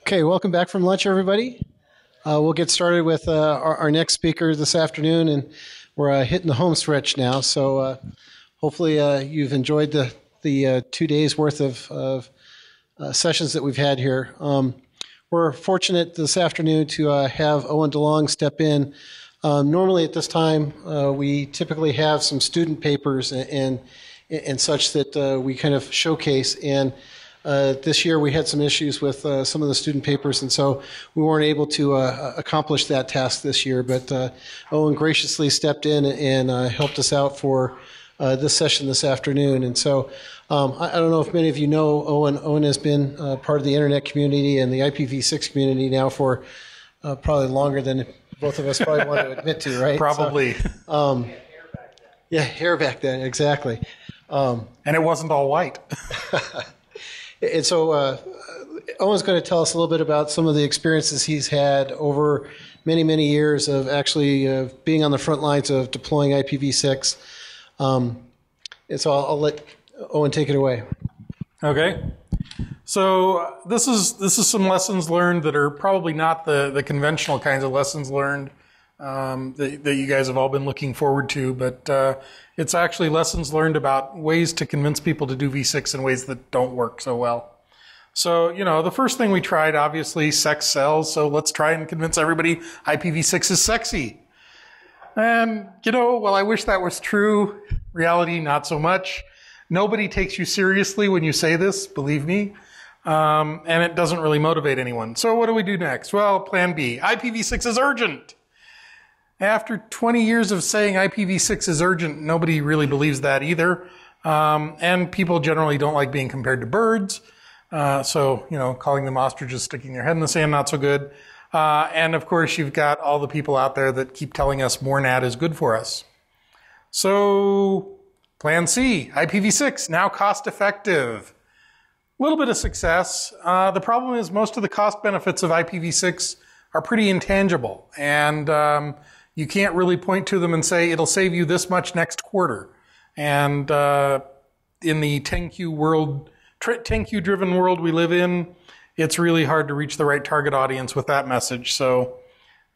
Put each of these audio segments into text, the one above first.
Okay, welcome back from lunch, everybody. We'll get started with our next speaker this afternoon, and we're hitting the home stretch now. So hopefully you've enjoyed the 2 days worth of sessions that we've had here. We're fortunate this afternoon to have Owen DeLong step in. Normally at this time, we typically have some student papers and such that we kind of showcase. And this year we had some issues with some of the student papers, and so we weren't able to accomplish that task this year. But Owen graciously stepped in and helped us out for this session this afternoon. And so I don't know if many of you know Owen. Owen has been part of the internet community and the IPv6 community now for probably longer than both of us probably want to admit to, right? Probably. So, yeah, hair back then, exactly. And it wasn't all white. And so Owen's going to tell us a little bit about some of the experiences he's had over many, many years of actually being on the front lines of deploying IPv6. And so I'll let Owen take it away. Okay. So this is some lessons learned that are probably not the conventional kinds of lessons learned that you guys have all been looking forward to, but it's actually lessons learned about ways to convince people to do V6 in ways that don't work so well. So, the first thing we tried, obviously, sex sells, so let's try and convince everybody IPv6 is sexy. And, while I wish that was true, reality, not so much. Nobody takes you seriously when you say this, believe me, and it doesn't really motivate anyone. So what do we do next? Well, plan B, IPv6 is urgent. After 20 years of saying IPv6 is urgent, nobody really believes that either. And people generally don't like being compared to birds. So, calling them ostriches, sticking their head in the sand, not so good. And of course, you've got all the people out there that keep telling us more NAT is good for us. So, plan C, IPv6, now cost effective. A little bit of success. The problem is most of the cost benefits of IPv6 are pretty intangible. And you can't really point to them and say it'll save you this much next quarter. And in the 10Q world, 10Q driven world we live in, it's really hard to reach the right target audience with that message. So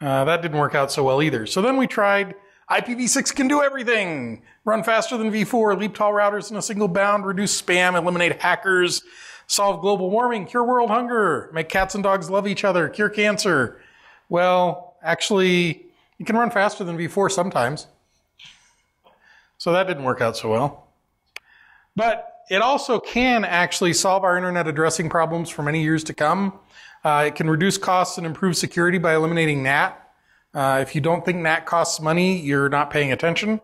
that didn't work out so well either. So then we tried IPv6 can do everything. Run faster than v4, leap tall routers in a single bound, reduce spam, eliminate hackers, solve global warming, cure world hunger, make cats and dogs love each other, cure cancer. Well, actually, you can run faster than v4 sometimes. So that didn't work out so well. But it also can actually solve our internet addressing problems for many years to come. It can reduce costs and improve security by eliminating NAT. If you don't think NAT costs money, you're not paying attention.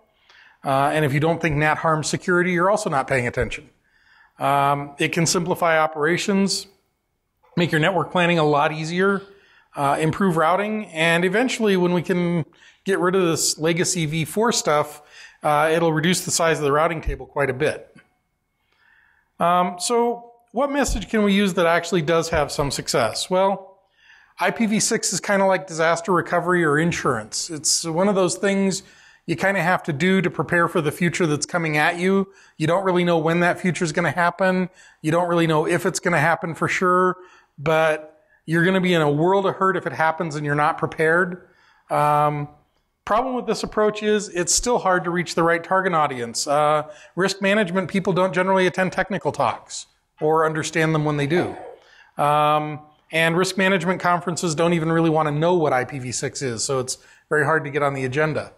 And if you don't think NAT harms security, you're also not paying attention. It can simplify operations, make your network planning a lot easier, improve routing, and eventually when we can get rid of this legacy v4 stuff, it'll reduce the size of the routing table quite a bit. So what message can we use that actually does have some success? Well, IPv6 is kind of like disaster recovery or insurance. It's one of those things you kind of have to do to prepare for the future that's coming at you. You don't really know when that future is going to happen. You don't really know if it's going to happen for sure, but you're going to be in a world of hurt if it happens and you're not prepared. Problem with this approach is it's still hard to reach the right target audience. Risk management people don't generally attend technical talks or understand them when they do. And risk management conferences don't even really want to know what IPv6 is, so it's very hard to get on the agenda.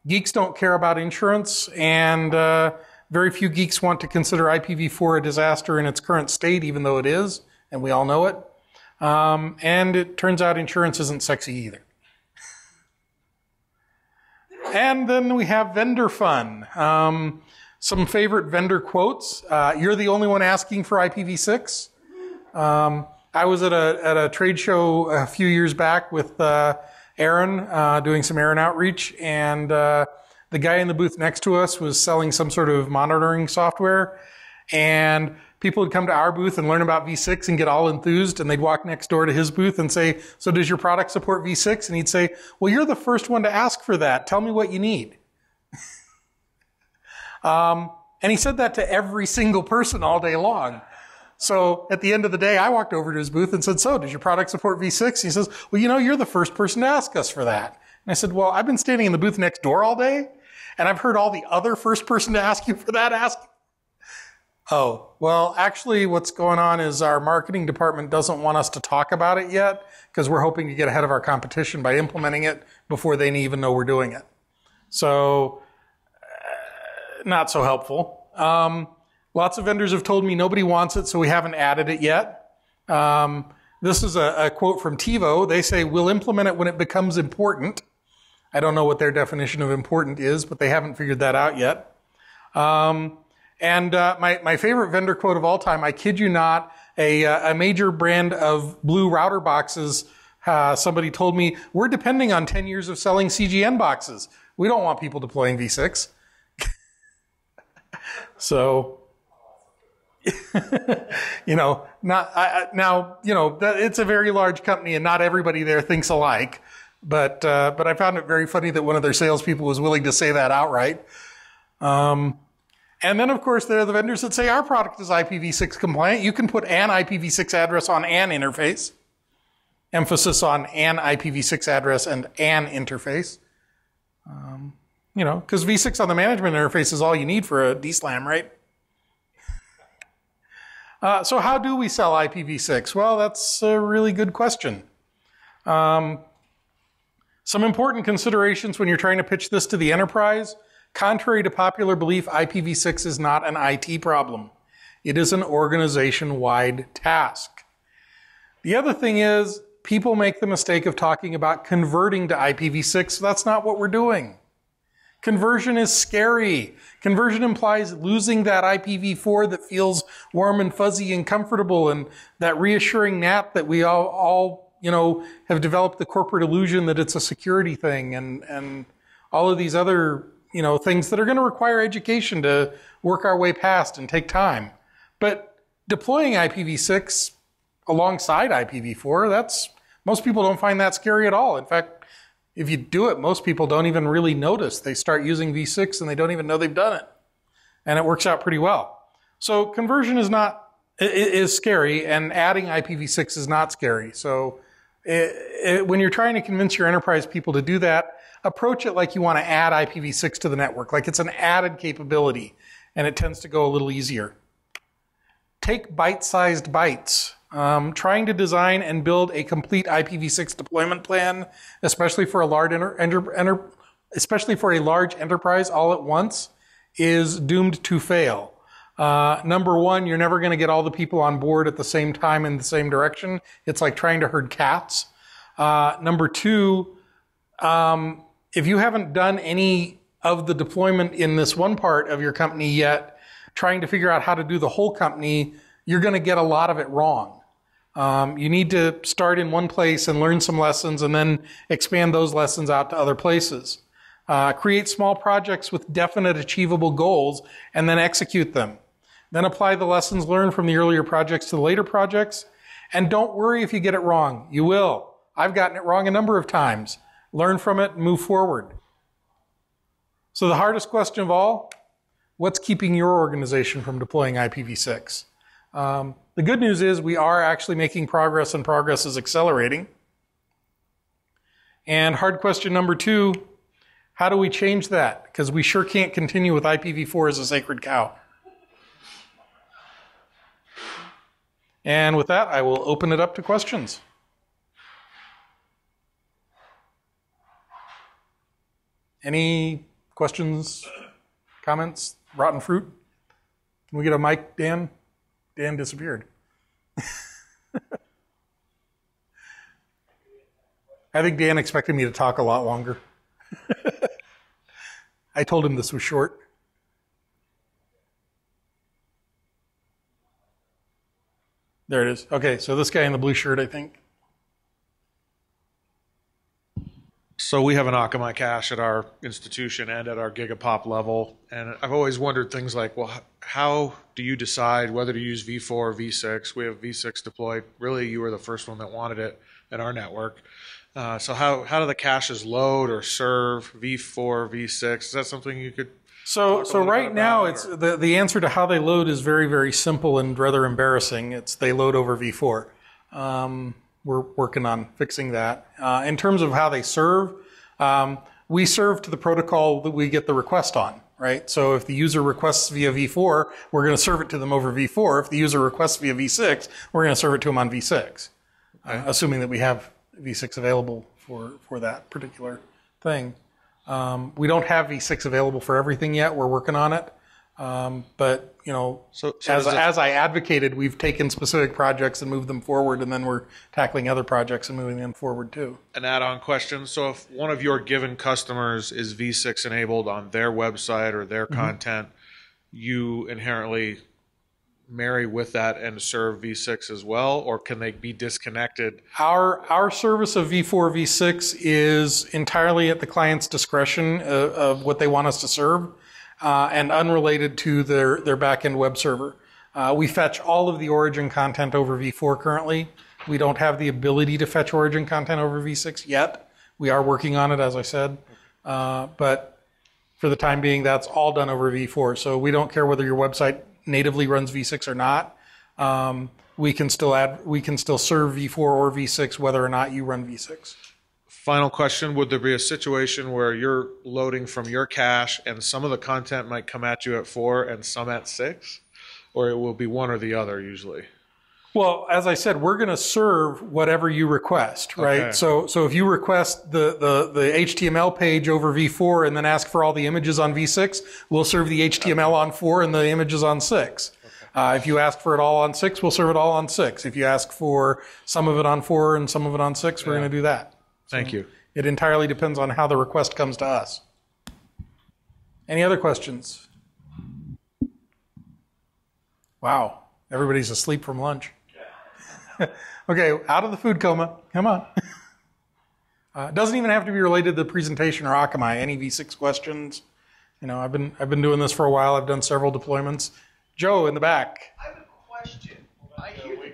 Geeks don't care about insurance, and very few geeks want to consider IPv4 a disaster in its current state, even though it is, and we all know it. And it turns out insurance isn't sexy either. And then we have vendor fun. Some favorite vendor quotes. You're the only one asking for IPv6. I was at a trade show a few years back with Aaron, doing some Aaron outreach, and the guy in the booth next to us was selling some sort of monitoring software, and people would come to our booth and learn about v6 and get all enthused, and they'd walk next door to his booth and say, so does your product support v6? And he'd say, well, you're the first one to ask for that. Tell me what you need. And he said that to every single person all day long. So at the end of the day, I walked over to his booth and said, so does your product support v6? He says, well, you're the first person to ask us for that. And I said, well, I've been standing in the booth next door all day, and I've heard all the other first person to ask you for that ask. Oh, well, actually what's going on is our marketing department doesn't want us to talk about it yet because we're hoping to get ahead of our competition by implementing it before they even know we're doing it. So, not so helpful. Lots of vendors have told me nobody wants it, so we haven't added it yet. This is a quote from TiVo. They say, we'll implement it when it becomes important. I don't know what their definition of important is, but they haven't figured that out yet. My favorite vendor quote of all time, I kid you not, a major brand of blue router boxes, somebody told me, we're depending on 10 years of selling CGN boxes. We don't want people deploying v6. So, it's a very large company and not everybody there thinks alike. But I found it very funny that one of their salespeople was willing to say that outright. And then, of course, there are the vendors that say our product is IPv6 compliant. You can put an IPv6 address on an interface. Emphasis on an IPv6 address and an interface. Because v6 on the management interface is all you need for a DSLAM, right? So how do we sell IPv6? Well, that's a really good question. Some important considerations when you're trying to pitch this to the enterprise. Contrary to popular belief, IPv6 is not an IT problem. It is an organization-wide task. The other thing is, people make the mistake of talking about converting to IPv6. That's not what we're doing. Conversion is scary. Conversion implies losing that IPv4 that feels warm and fuzzy and comfortable, and that reassuring NAT that we all have developed the corporate illusion that it's a security thing, and all of these other things that are going to require education to work our way past and take time. But deploying IPv6 alongside IPv4, most people don't find that scary at all. In fact, if you do it, most people don't even really notice. They start using v6 and they don't even know they've done it. And it works out pretty well. So conversion is scary, and adding IPv6 is not scary. So when you're trying to convince your enterprise people to do that, approach it like you want to add IPv6 to the network, like it's an added capability, and it tends to go a little easier. Take bite-sized bites. Trying to design and build a complete IPv6 deployment plan, especially for a large enterprise all at once, is doomed to fail. Number one, you're never going to get all the people on board at the same time in the same direction. It's like trying to herd cats. Number two, if you haven't done any of the deployment in this one part of your company yet, trying to figure out how to do the whole company, you're going to get a lot of it wrong. You need to start in one place and learn some lessons and then expand those lessons out to other places. Create small projects with definite achievable goals and then execute them. Then apply the lessons learned from the earlier projects to the later projects. And don't worry if you get it wrong. You will. I've gotten it wrong a number of times. Learn from it and move forward. So the hardest question of all, what's keeping your organization from deploying IPv6? The good news is we are actually making progress, and progress is accelerating. And hard question number two, how do we change that? Because we sure can't continue with IPv4 as a sacred cow. And with that, I will open it up to questions. Any questions, comments, rotten fruit? Can we get a mic, Dan? Dan disappeared. I think Dan expected me to talk a lot longer. I told him this was short. There it is. Okay, so this guy in the blue shirt, I think. So we have an Akamai cache at our institution and at our Gigapop level, and I've always wondered things like, well, how do you decide whether to use v4 or v6? We have v6 deployed. Really, you were the first one that wanted it in our network. So how do the caches load or serve v4, v6? Is that something you could So right now, it's the answer to how they load is very, very simple and rather embarrassing. It's they load over v4. We're working on fixing that. In terms of how they serve, we serve to the protocol that we get the request on, right? So if the user requests via v4, we're going to serve it to them over v4. If the user requests via v6, we're going to serve it to them on v6, assuming that we have v6 available for that particular thing. We don't have v6 available for everything yet. We're working on it. But, you know, as I advocated, we've taken specific projects and moved them forward, and then we're tackling other projects and moving them forward too. An add-on question. So if one of your given customers is v6 enabled on their website or their content, you inherently marry with that and serve v6 as well, or can they be disconnected? Our service of v4, v6 is entirely at the client's discretion of what they want us to serve, and unrelated to their back-end web server. We fetch all of the origin content over v4 currently. We don't have the ability to fetch origin content over v6 yet. We are working on it, as I said. But for the time being, that's all done over v4. So we don't care whether your website natively runs v6 or not. We can still serve v4 or v6 whether or not you run v6. Final question, would there be a situation where you're loading from your cache and some of the content might come at you at 4 and some at 6? Or it will be one or the other usually? Well, as I said, we're going to serve whatever you request, right? Okay. So if you request the HTML page over v4 and then ask for all the images on v6, we'll serve the HTML on 4 and the images on 6. Okay. If you ask for it all on 6, we'll serve it all on 6. If you ask for some of it on 4 and some of it on 6, we're going to do that. Thank you. It entirely depends on how the request comes to us. Any other questions? Wow, everybody's asleep from lunch. Okay, out of the food coma. Come on. It doesn't even have to be related to the presentation or Akamai. Any v6 questions? You know, I've been doing this for a while. I've done several deployments. Joe in the back. I have a question.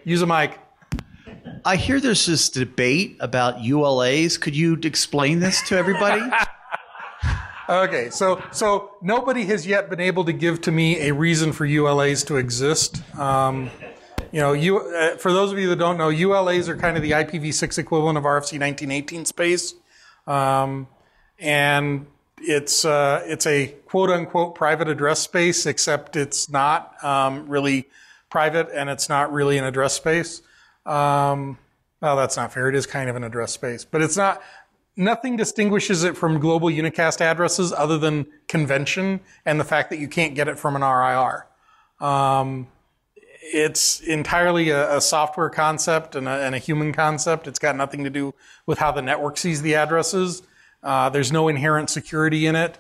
Use a mic. I hear there's this debate about ULAs. Could you explain this to everybody? Okay, so nobody has yet been able to give to me a reason for ULAs to exist. You know, for those of you that don't know, ULAs are kind of the IPv6 equivalent of RFC 1918 space, and it's a quote unquote private address space, except it's not really private and it's not really an address space. Well, that's not fair. It is kind of an address space, but it's not. Nothing distinguishes it from global unicast addresses other than convention and the fact that you can't get it from an RIR. It's entirely a software concept and a human concept. It's got nothing to do with how the network sees the addresses. There's no inherent security in it.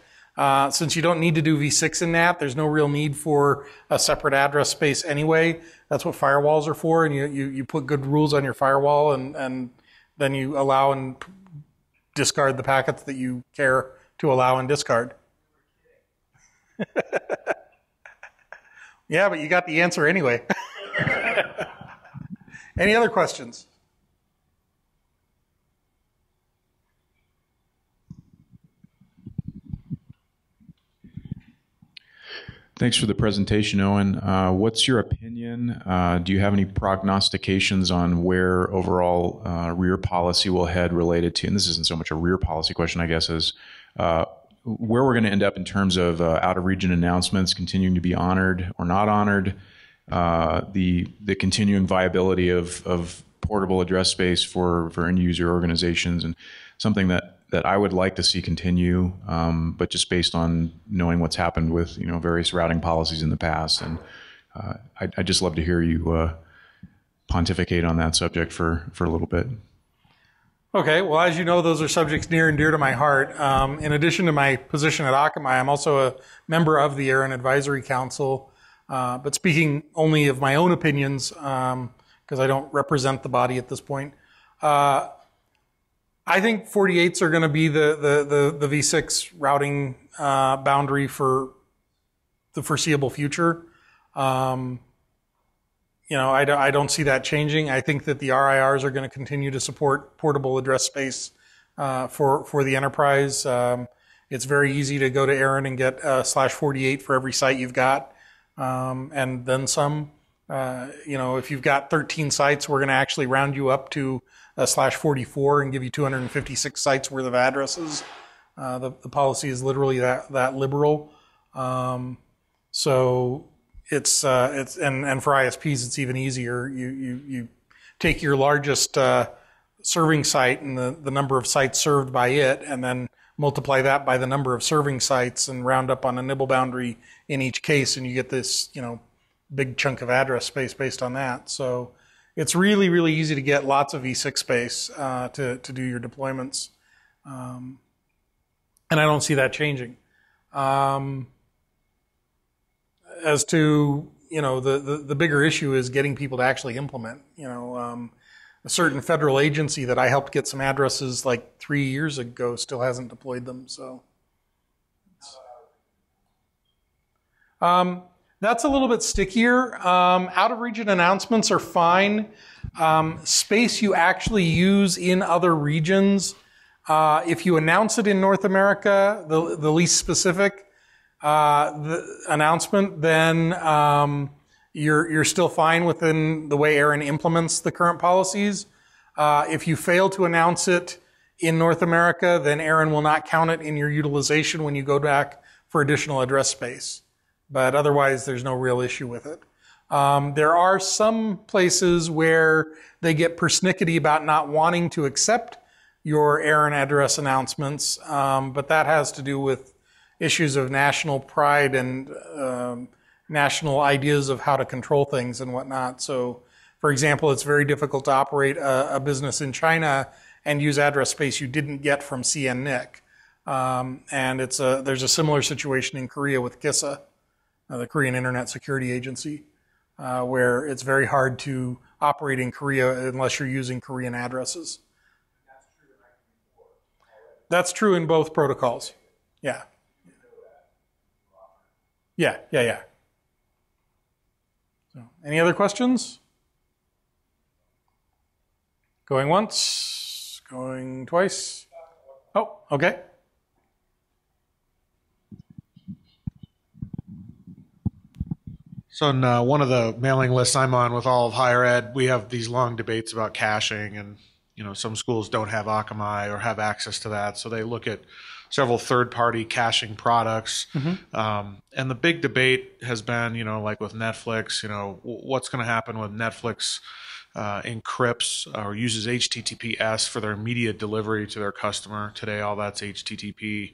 Since you don't need to do v6 in that, there's no real need for a separate address space anyway. That's what firewalls are for, and you put good rules on your firewall, and then you allow and discard the packets that you care to allow and discard. Yeah, but you got the answer anyway. Any other questions? Thanks for the presentation, Owen. What's your opinion? Do you have any prognostications on where overall rear policy will head related to, and this isn't so much a rear policy question, I guess, as where we're going to end up in terms of out-of-region announcements continuing to be honored or not honored, the continuing viability of portable address space for end-user organizations, and something that I would like to see continue, but just based on knowing what's happened with various routing policies in the past. And I'd just love to hear you pontificate on that subject for a little bit. Okay, well, as you know, those are subjects near and dear to my heart. In addition to my position at Akamai, I'm also a member of the ARIN Advisory Council, but speaking only of my own opinions, because I don't represent the body at this point. I think 48s are going to be the v6 routing boundary for the foreseeable future. I don't see that changing. I think that the RIRs are going to continue to support portable address space for the enterprise. It's very easy to go to Aaron and get /48 for every site you've got, and then some. If you've got 13 sites, we're going to actually round you up to /44 and give you 256 sites worth of addresses. The policy is literally that liberal. So it's and for ISPs it's even easier. You take your largest serving site and the number of sites served by it, and then multiply that by the number of serving sites and round up on a nibble boundary in each case, and you get this big chunk of address space based on that. So it's really, really easy to get lots of V6 space to do your deployments. And I don't see that changing. As to, the bigger issue is getting people to actually implement. A certain federal agency that I helped get some addresses like 3 years ago still hasn't deployed them. So that's a little bit stickier. Out of region announcements are fine. Space you actually use in other regions, if you announce it in North America, the least specific the announcement, then you're still fine within the way Aaron implements the current policies. If you fail to announce it in North America, then Aaron will not count it in your utilization when you go back for additional address space. But otherwise, there's no real issue with it. There are some places where they get persnickety about not wanting to accept your Aaron address announcements, but that has to do with issues of national pride and national ideas of how to control things and whatnot. So, for example, it's very difficult to operate a business in China and use address space you didn't get from CNNIC. And there's a similar situation in Korea with KISA, the Korean Internet Security Agency, where it's very hard to operate in Korea unless you're using Korean addresses. That's true in both protocols. Yeah. Yeah. So, any other questions? Going once, going twice. Oh, okay. So on one of the mailing lists I'm on with all of higher ed, we have these long debates about caching, and some schools don't have Akamai or have access to that, so they look at several third-party caching products. Mm-hmm. And the big debate has been, like with Netflix, what's going to happen when Netflix encrypts or uses HTTPS for their immediate delivery to their customer. Today, all that's HTTP.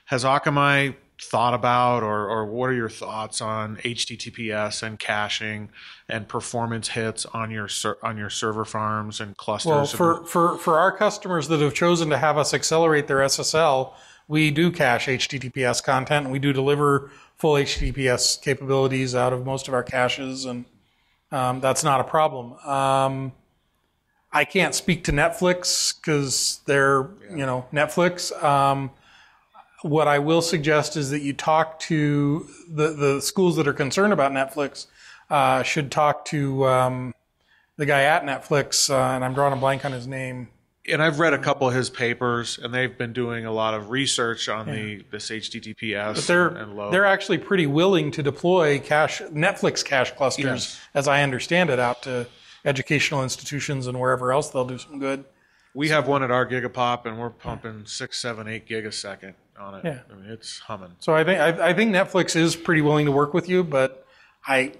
Has Akamai thought about, or what are your thoughts on HTTPS and caching and performance hits on your server farms and clusters? Well, for our customers that have chosen to have us accelerate their SSL, we do cache HTTPS content, and we do deliver full HTTPS capabilities out of most of our caches, and that's not a problem. I can't speak to Netflix because they're Netflix. What I will suggest is that you talk to the schools that are concerned about Netflix. Should talk to the guy at Netflix, and I'm drawing a blank on his name. And I've read a couple of his papers, and they've been doing a lot of research on this HTTPS and load. They're actually pretty willing to deploy Netflix cache clusters, as I understand it, out to educational institutions and wherever else they'll do some good. We have one at our Gigapop, and we're pumping 6, 7, 8 gig a second on it. Yeah. I mean, it's humming. So I think Netflix is pretty willing to work with you, but I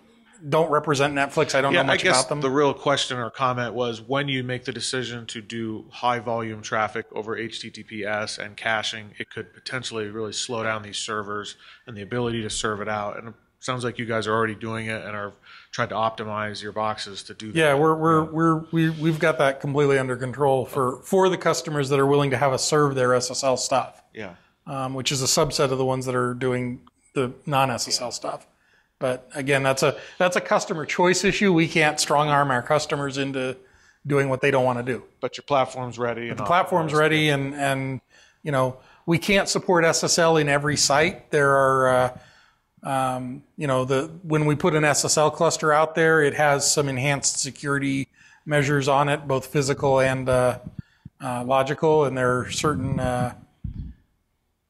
don't represent Netflix. I don't know much about them. The real question or comment was when you make the decision to do high volume traffic over HTTPS and caching, it could potentially really slow down these servers and the ability to serve it out. And it sounds like you guys are already doing it and are trying to optimize your boxes to do that. Yeah, we've got that completely under control for the customers that are willing to have us serve their SSL stuff. Yeah. Which is a subset of the ones that are doing the non-SSL stuff. But again, that's a customer choice issue. We can't strong arm our customers into doing what they don't want to do. But your platform's ready. The platform's ready, and we can't support SSL in every site. There are when we put an SSL cluster out there, it has some enhanced security measures on it, both physical and logical, and there are certain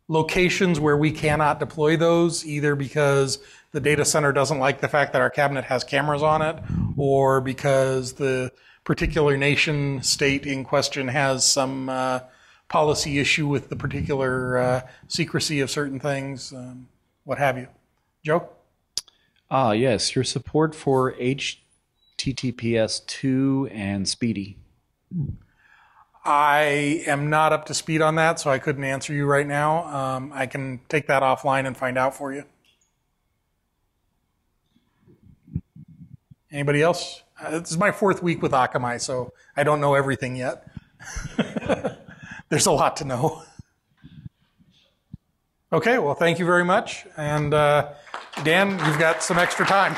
locations where we cannot deploy those, either because the data center doesn't like the fact that our cabinet has cameras on it, or because the particular nation state in question has some policy issue with the particular secrecy of certain things, what have you. Joe? Yes, your support for HTTPS 2 and Speedy. I am not up to speed on that, so I couldn't answer you right now. I can take that offline and find out for you. Anybody else? This is my 4th week with Akamai, so I don't know everything yet. There's a lot to know. Okay, well, thank you very much. And Dan, you've got some extra time.